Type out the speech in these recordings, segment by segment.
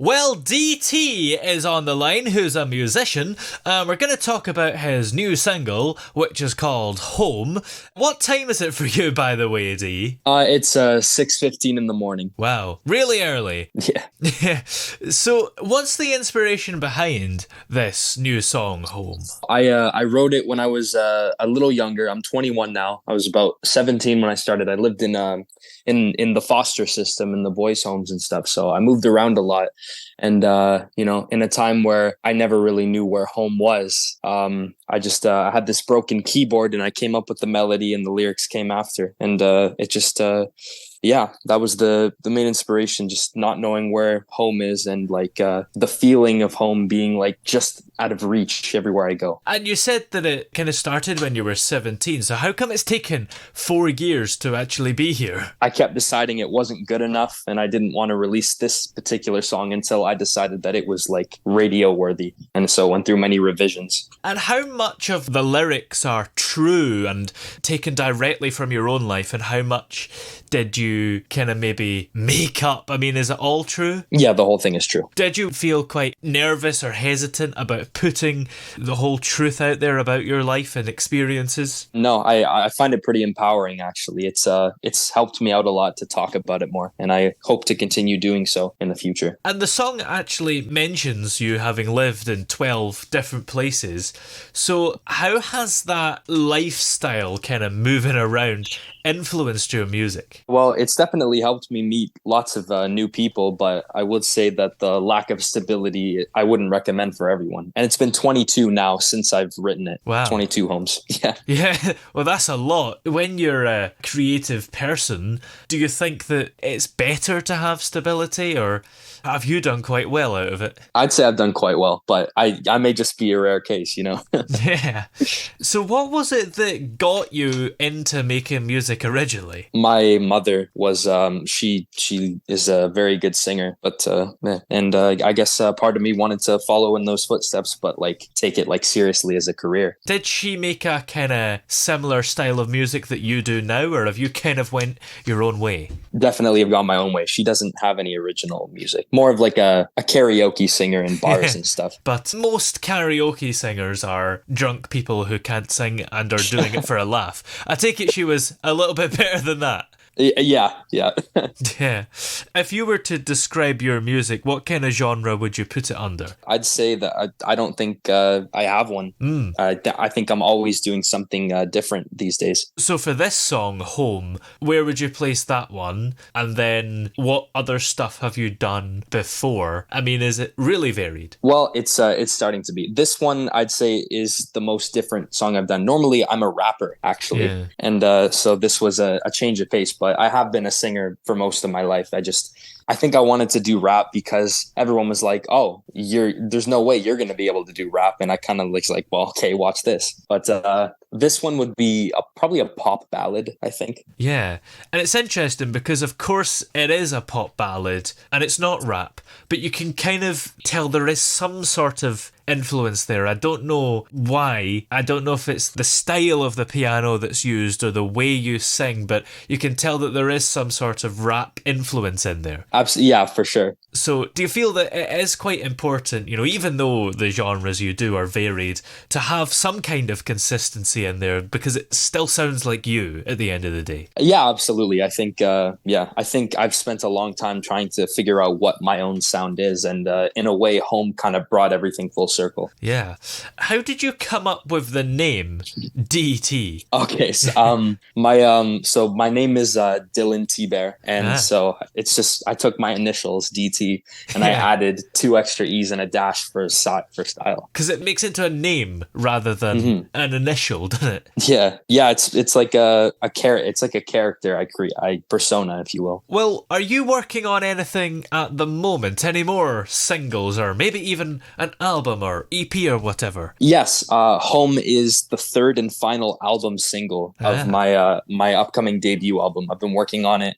Well, Dee-Tee is on the line, who's a musician. We're going to talk about his new single, which is called Home. What time is it for you, by the way, Dee? It's 6:15 in the morning. Wow, really early. Yeah. So, what's the inspiration behind this new song, Home? I wrote it when I was a little younger. I'm 21 now. I was about 17 when I started. I lived in the foster system in the boys' homes and stuff. So I moved around a lot, and in a time where I never really knew where home was. I just had this broken keyboard, and I came up with the melody, and the lyrics came after, and it just. That was the main inspiration, just not knowing where home is, and the feeling of home being like just out of reach everywhere I go. And you said that it kind of started when you were 17, so how come it's taken 4 years to actually be here? I kept deciding it wasn't good enough, and I didn't want to release this particular song until I decided that it was like radio worthy, and so went through many revisions. And how much of the lyrics are true and taken directly from your own life, and how much did you kind of maybe make up? I mean, is it all true? Yeah, the whole thing is true. Did you feel quite nervous or hesitant about putting the whole truth out there about your life and experiences? No, I find it pretty empowering, actually. It's helped me out a lot to talk about it more, and I hope to continue doing so in the future. And the song actually mentions you having lived in 12 different places. So how has that lifestyle kind of moving around influenced your music? Well, it's definitely helped me meet lots of new people, but I would say that the lack of stability I wouldn't recommend for everyone. And it's been 22 now since I've written it. Wow. 22 homes. Yeah. Yeah, well, that's a lot. When you're a creative person, do you think that it's better to have stability, or have you done quite well out of it? I'd say I've done quite well, but I may just be a rare case, you know? Yeah. So what was it that got you into making music originally? My mother was, she is a very good singer, but, I guess part of me wanted to follow in those footsteps, but like take it like seriously as a career. Did she make a kind of similar style of music that you do now, or have you kind of went your own way? Definitely have gone my own way. She doesn't have any original music. More of like a karaoke singer in bars and stuff. But most karaoke singers are drunk people who can't sing and are doing it for a laugh. I take it she was a little bit better than that. Yeah. Yeah. If you were to describe your music, what kind of genre would you put it under? I'd say that I don't think I have one. I think I'm always doing something different these days. So for this song, Home, where would you place that one? And then what other stuff have you done before? I mean, is it really varied? Well, it's starting to be. This one, I'd say, is the most different song I've done. Normally, I'm a rapper, actually. Yeah. And so this was a change of pace. But I have been a singer for most of my life. I think I wanted to do rap because everyone was like, "Oh, there's no way you're going to be able to do rap." And I kind of was like, "Well, okay, watch this." But this one would be probably a pop ballad, I think. Yeah, and it's interesting because, of course, it is a pop ballad and it's not rap, but you can kind of tell there is some sort of influence there. I don't know why. I don't know if it's the style of the piano that's used or the way you sing, but you can tell that there is some sort of rap influence in there. Absolutely, yeah, for sure. So do you feel that it is quite important, even though the genres you do are varied, to have some kind of consistency in there because it still sounds like you at the end of the day? Yeah, absolutely. I think I've spent a long time trying to figure out what my own sound is, and in a way, Home kind of brought everything full circle. Yeah. How did you come up with the name Dee-Tee? Okay, so my name is Dylan T-Bear, and so it's just I took my initials Dee-Tee and I added 2 extra E's and a dash for style. Because it makes it into a name rather than an initial, doesn't it? Yeah. It's like a character. It's like a character I create, persona, if you will. Well, are you working on anything at the moment? Any more singles, or maybe even an album or EP or whatever? Yes, Home is the 3rd and final album single of my upcoming debut album. I've been working on it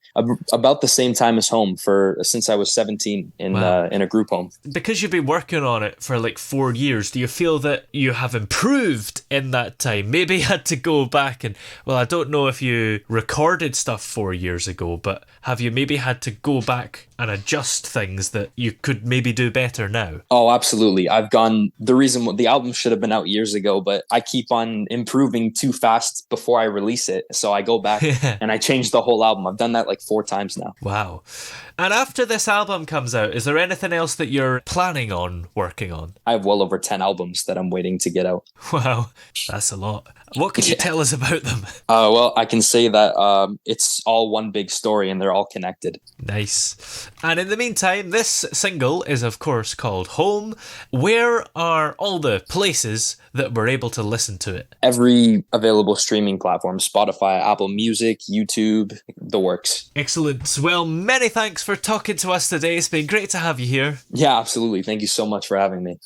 about the same time as Home since I was 17 in a group home. Because you've been working on it for like 4 years, do you feel that you have improved in that time? Maybe had to go back and, well, I don't know if you recorded stuff 4 years ago, but have you maybe had to go back and adjust things that you could maybe do better now. Oh, absolutely. The reason the album should have been out years ago, but I keep on improving too fast before I release it. So I go back Yeah. and I change the whole album. I've done that like 4 times now. Wow. And after this album comes out, is there anything else that you're planning on working on? I have well over 10 albums that I'm waiting to get out. Wow, that's a lot. What can you tell us about them? Well, I can say that it's all one big story and they're all connected. Nice. And in the meantime, this single is, of course, called Home. Where are all the places that we're able to listen to it? Every available streaming platform, Spotify, Apple Music, YouTube, the works. Excellent. Well, many thanks for talking to us today. It's been great to have you here. Yeah, absolutely. Thank you so much for having me.